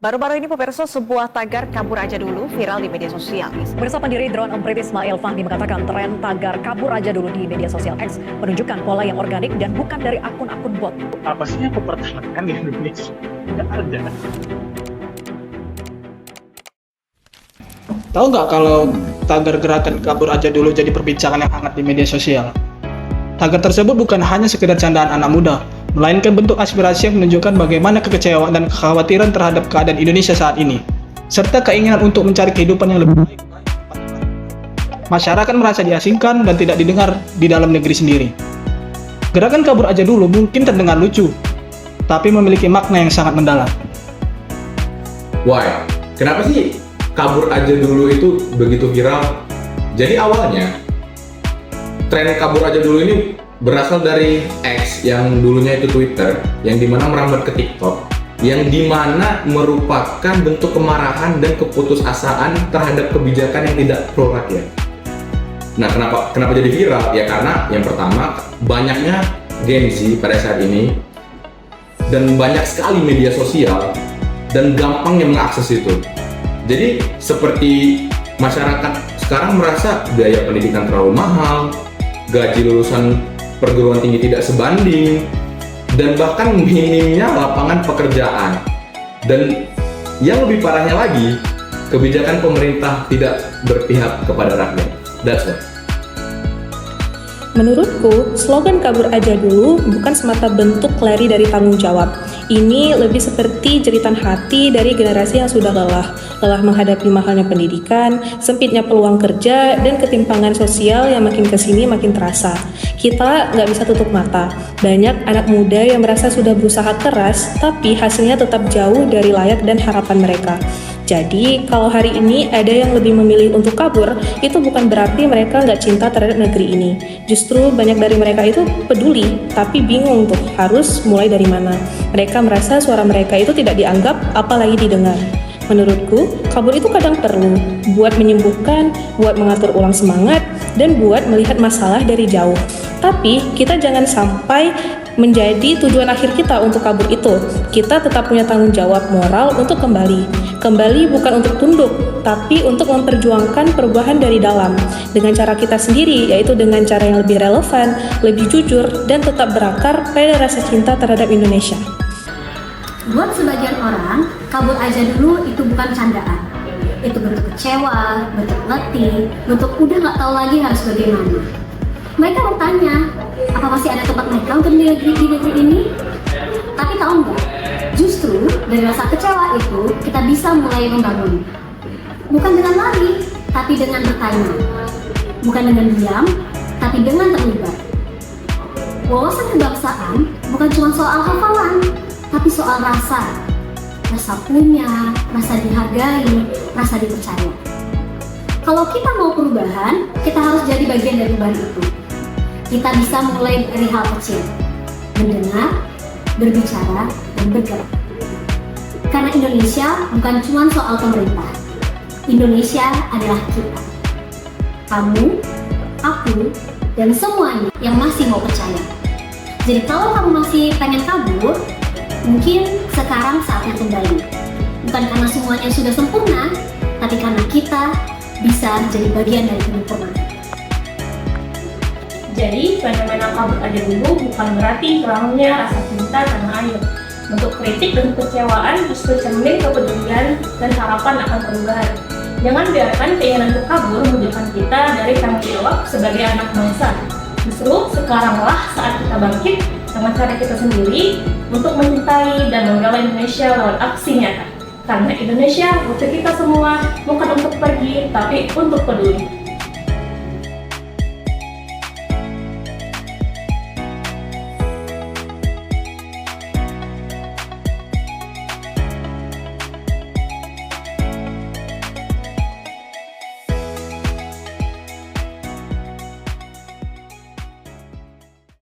Baru-baru ini pemirsa, sebuah tagar kabur aja dulu viral di media sosial. Bersama pendiri Drone Emprit Ismail Fahmi mengatakan tren tagar kabur aja dulu di media sosial X menunjukkan pola yang organik dan bukan dari akun-akun bot. Apa sih yang aku pertahankan di Indonesia? Nggak ada. Tahu nggak kalau tagar gerakan kabur aja dulu jadi perbincangan yang hangat di media sosial? Tagar tersebut bukan hanya sekedar candaan anak muda, melainkan bentuk aspirasi yang menunjukkan bagaimana kekecewaan dan kekhawatiran terhadap keadaan Indonesia saat ini, serta keinginan untuk mencari kehidupan yang lebih baik. Masyarakat merasa diasingkan dan tidak didengar di dalam negeri sendiri. Gerakan kabur aja dulu mungkin terdengar lucu, tapi memiliki makna yang sangat mendalam. Why? Kenapa sih kabur aja dulu itu begitu viral? Jadi awalnya tren kabur aja dulu ini berasal dari X yang dulunya itu Twitter, yang dimana merambat ke TikTok, yang dimana merupakan bentuk kemarahan dan keputusasaan terhadap kebijakan yang tidak pro rakyat. Nah, kenapa jadi viral? Ya karena yang pertama banyaknya Gen Z pada saat ini dan banyak sekali media sosial dan gampangnya mengakses itu. Jadi seperti masyarakat sekarang merasa biaya pendidikan terlalu mahal, gaji lulusan perguruan tinggi tidak sebanding, dan bahkan minimnya lapangan pekerjaan. Dan yang lebih parahnya lagi, kebijakan pemerintah tidak berpihak kepada rakyat. That's why. Menurutku, slogan kabur aja dulu bukan semata bentuk lari dari tanggung jawab. Ini lebih seperti jeritan hati dari generasi yang sudah lelah menghadapi mahalnya pendidikan, sempitnya peluang kerja, dan ketimpangan sosial yang makin kesini makin terasa. Kita nggak bisa tutup mata. Banyak anak muda yang merasa sudah berusaha keras, tapi hasilnya tetap jauh dari layak dan harapan mereka. Jadi, kalau hari ini ada yang lebih memilih untuk kabur, itu bukan berarti mereka nggak cinta terhadap negeri ini. Justru banyak dari mereka itu peduli, tapi bingung tuh harus mulai dari mana. Mereka merasa suara mereka itu tidak dianggap, apalagi didengar. Menurutku, kabur itu kadang perlu buat menyembuhkan, buat mengatur ulang semangat, dan buat melihat masalah dari jauh. Tapi, kita jangan sampai menjadi tujuan akhir kita untuk kabur itu. Kita tetap punya tanggung jawab moral untuk kembali. Kembali bukan untuk tunduk, tapi untuk memperjuangkan perubahan dari dalam. Dengan cara kita sendiri, yaitu dengan cara yang lebih relevan, lebih jujur, dan tetap berakar pada rasa cinta terhadap Indonesia. Buat sebagian orang, kabur aja dulu itu bukan candaan. Itu bentuk kecewa, bentuk letih, bentuk udah nggak tahu lagi harus bagaimana. Mereka bertanya, apa masih ada tempat mereka untuk di negeri ini? Tapi tahu nggak? Justru dari rasa kecewa itu kita bisa mulai membangun. Bukan dengan lari, tapi dengan bertanya. Bukan dengan diam, tapi dengan terlibat. Wawasan kebangsaan bukan cuma soal hafalan, tapi soal rasa. Rasa punya, rasa dihargai, rasa dipercaya. Kalau kita mau perubahan, kita harus jadi bagian dari perubahan itu. Kita bisa mulai dari hal kecil, mendengar, berbicara, dan bergerak. Karena Indonesia bukan cuma soal pemerintah. Indonesia adalah kita. Kamu, aku, dan semuanya yang masih mau percaya. Jadi kalau kamu masih pengen kabur, mungkin sekarang saatnya kembali. Bukan karena semuanya sudah sempurna, tapi karena kita bisa jadi bagian dari penyempurnaan. Jadi, fenomena kabur aja dulu bukan berarti hilangnya rasa cinta tanah air. Bentuk kritik dan kekecewaan justru cermin kepedulian dan harapan akan perubahan. Jangan biarkan keinginan untuk kabur menjauhkan kita dari tanggung jawab sebagai anak bangsa. Justru sekaranglah saat kita bangkit dengan cara kita sendiri untuk mencintai dan membela Indonesia lewat aksi nyata. Karena Indonesia butuh kita semua, bukan untuk pergi, tapi untuk peduli.